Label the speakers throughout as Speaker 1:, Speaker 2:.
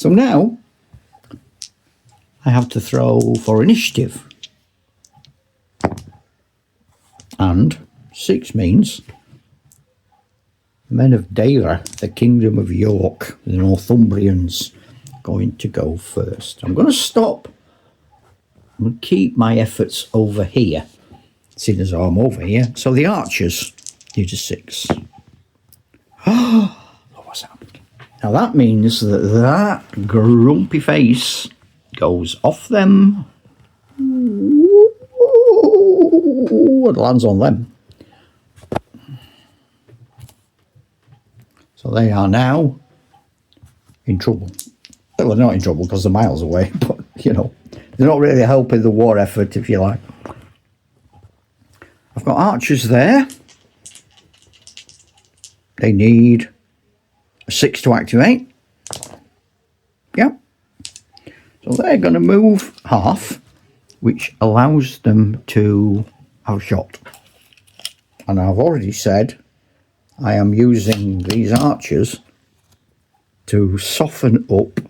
Speaker 1: So now I have to throw for initiative. And 6 means the men of Dara, the Kingdom of York, the Northumbrians, going to go first. I'm going to stop. I'm going to keep my efforts over here, seeing as I'm over here. So the archers need a 6. Oh, what's happened? Now that means that that grumpy face goes off them. It lands on them. So they are now in trouble. Well, they're not in trouble because they're miles away, but, you know, they're not really helping the war effort, if you like. I've got archers there. They need a 6 to activate. Yep. So they're going to move half, which allows them to have a shot. And I've already said I am using these archers to soften up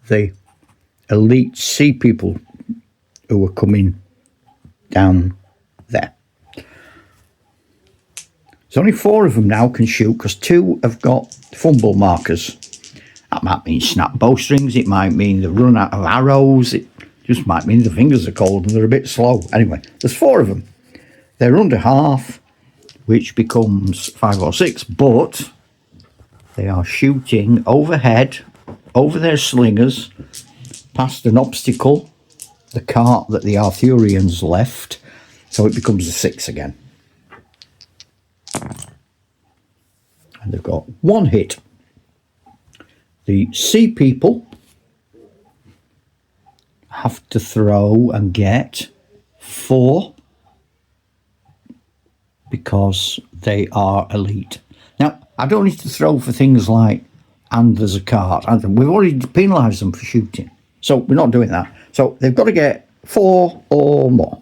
Speaker 1: the elite sea people who are coming down there. There's only 4 of them now can shoot because 2 have got fumble markers. That might mean snap bowstrings, it might mean they've run out of arrows, it just might mean the fingers are cold and they're a bit slow. Anyway, there's 4 of them. They're under half, which becomes 5 or 6, but they are shooting overhead, over their slingers, past an obstacle, the cart that the Arthurians left, so it becomes a 6 again. And they've got 1 hit. The sea people have to throw and get 4 because they are elite. Now, I don't need to throw for things like, and there's a cart. And we've already penalised them for shooting. So we're not doing that. So they've got to get 4 or more.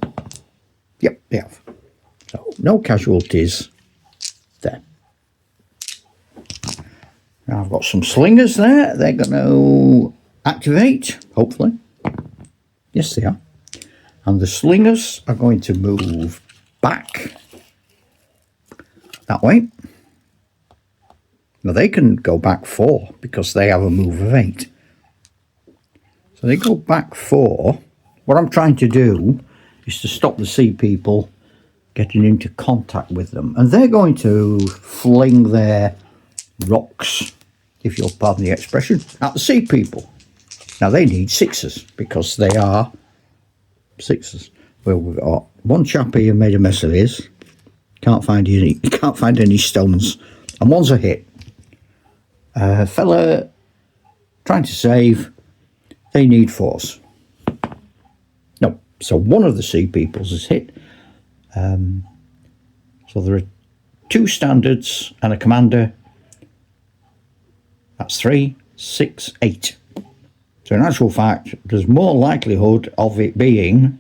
Speaker 1: Yep, they have. So no casualties there. Now I've got some slingers there. They're going to activate, hopefully. Yes, they are. And the slingers are going to move back that way. Now they can go back 4 because they have a move of 8. So they go back 4. What I'm trying to do is to stop the sea people getting into contact with them. And they're going to fling their rocks, if you'll pardon the expression, at the sea people. Now they need 6s because they are 6s. Well, we've got 1 chap here made a mess of his. Can't find any stones. And 1's a hit. Fella trying to save, they need 4s. No, so 1 of the sea peoples is hit. So there are 2 standards and a commander. That's 3, 6, 8. So in actual fact, there's more likelihood of it being,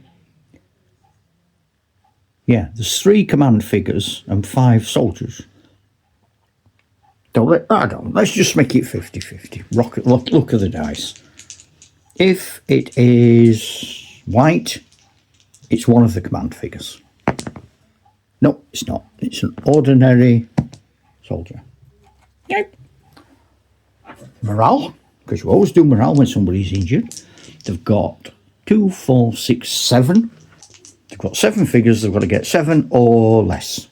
Speaker 1: yeah, there's 3 command figures and 5 soldiers. Let's just make it 50-50. Look at the dice. If it is white, it's 1 of the command figures. No, it's not. It's an ordinary soldier. Yep. Morale, because you always do morale when somebody's injured. They've got 2, 4, 6, 7. They've got 7 figures. They've got to get 7 or less.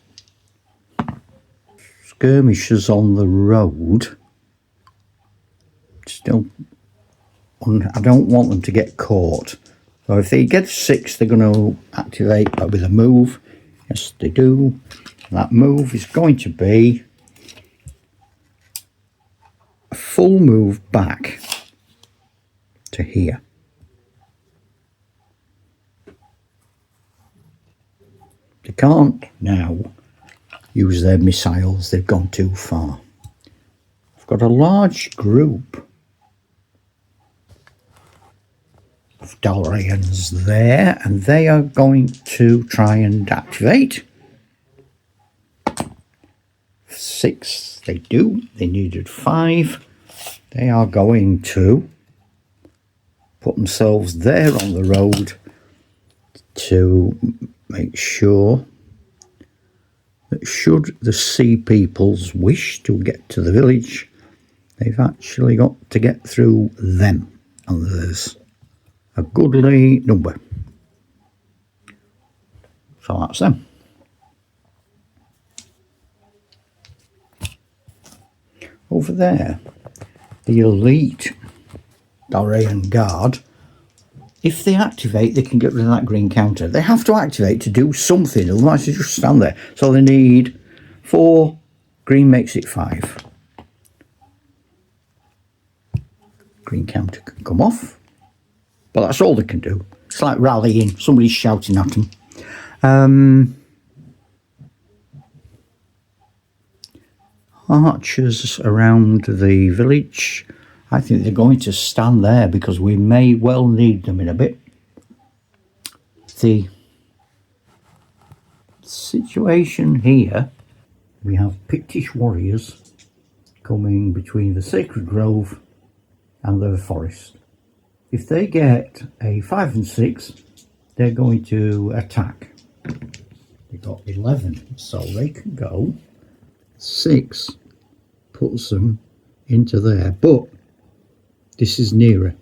Speaker 1: Skirmishers on the road. Still, I don't want them to get caught. So if they get 6, they're going to activate with a move. Yes, they do. That move is going to be a full move back to here. They can't now use their missiles. They've gone too far. I've got a large group of Dalrians there, and they are going to try and activate. 6 they do. They needed 5. They are going to put themselves there on the road to make sure that should the sea peoples wish to get to the village, they've actually got to get through them. And there's a goodly number. So that's them. Over there, the elite Dalrayan Guard, if they activate, they can get rid of that green counter. They have to activate to do something, otherwise they just stand there. So they need 4, green makes it 5. Green counter can come off, but that's all they can do. It's like rallying, somebody's shouting at them. Archers around the village, I think they're going to stand there because we may well need them in a bit. The situation here, we have Pictish warriors coming between the Sacred Grove and the forest. If they get a 5 and 6, they're going to attack. They've got 11, so they can go. 6 puts them into there, but this is nearer.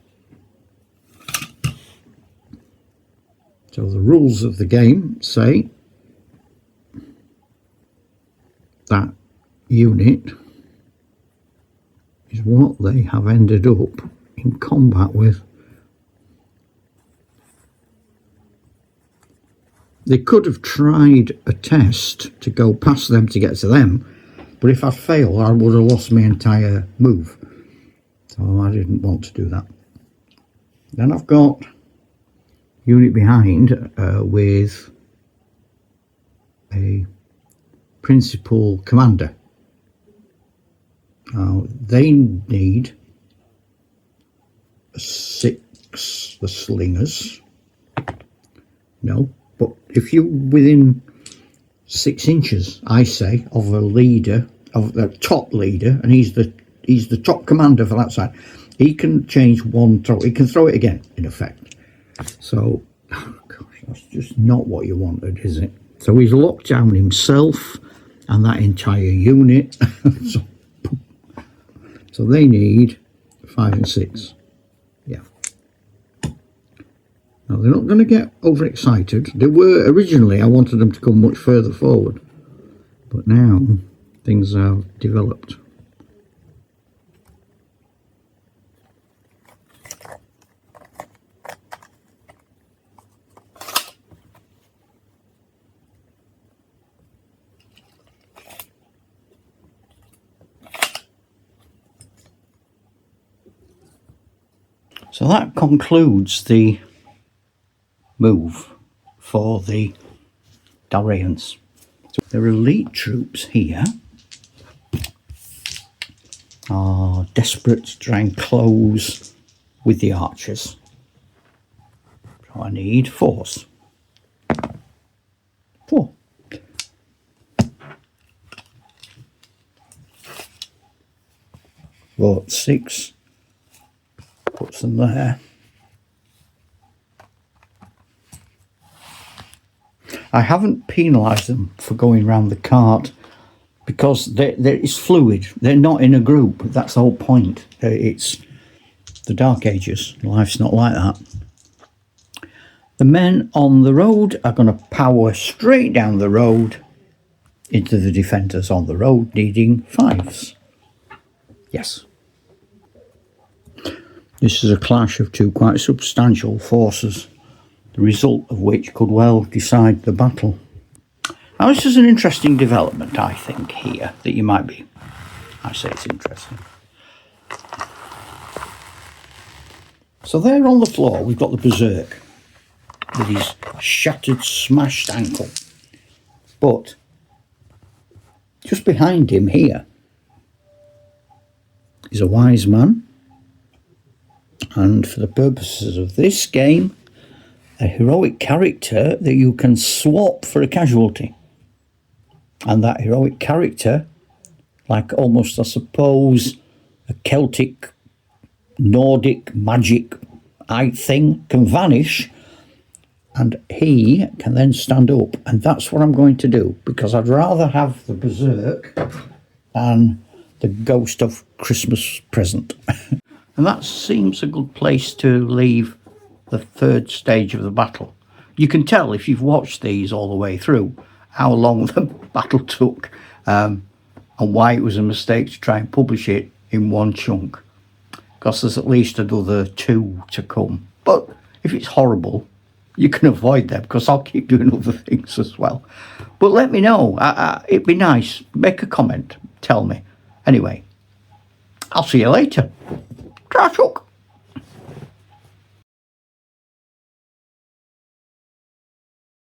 Speaker 1: So the rules of the game say that unit is what they have ended up in combat with. They could have tried a test to go past them to get to them, but if I fail, I would have lost my entire move. So I didn't want to do that. Then I've got unit behind with a principal commander. They need 6, the slingers. No, but if you're within 6 inches, I say, of a leader, of the top leader, and he's the top commander for that side, he can change one throw. He can throw it again, in effect. So, oh gosh, that's just not what you wanted, is it? So he's locked down himself and that entire unit. So they need 5 and 6. Yeah. Now, they're not going to get overexcited. They were originally, I wanted them to come much further forward. But now, things have developed. So that concludes the move for the Dalrayans. So their elite troops here are desperate to try and close with the archers. So I need 4s. 4. But 6 puts them there. I haven't penalised them for going round the cart because it's fluid. They're not in a group. That's the whole point. It's the Dark Ages. Life's not like that. The men on the road are going to power straight down the road into the defenders on the road, needing 5s. Yes. This is a clash of 2 quite substantial forces, the result of which could well decide the battle. Now, this is an interesting development, I think, here, that you might be... I say it's interesting. So there on the floor, we've got the Berserk with his shattered, smashed ankle. But just behind him here is a wise man. And for the purposes of this game, a heroic character that you can swap for a casualty. And that heroic character, like almost, I suppose, a Celtic Nordic magic thing can vanish, and he can then stand up. And that's what I'm going to do, because I'd rather have the berserk than the ghost of Christmas present. And that seems a good place to leave the third stage of the battle. You can tell if you've watched these all the way through how long the battle took, and why it was a mistake to try and publish it in one chunk, because there's at least another 2 to come. But if it's horrible, you can avoid them, because I'll keep doing other things as well. But let me know. It'd be nice. Make a comment. Tell me. Anyway, I'll see you later. Trash hook.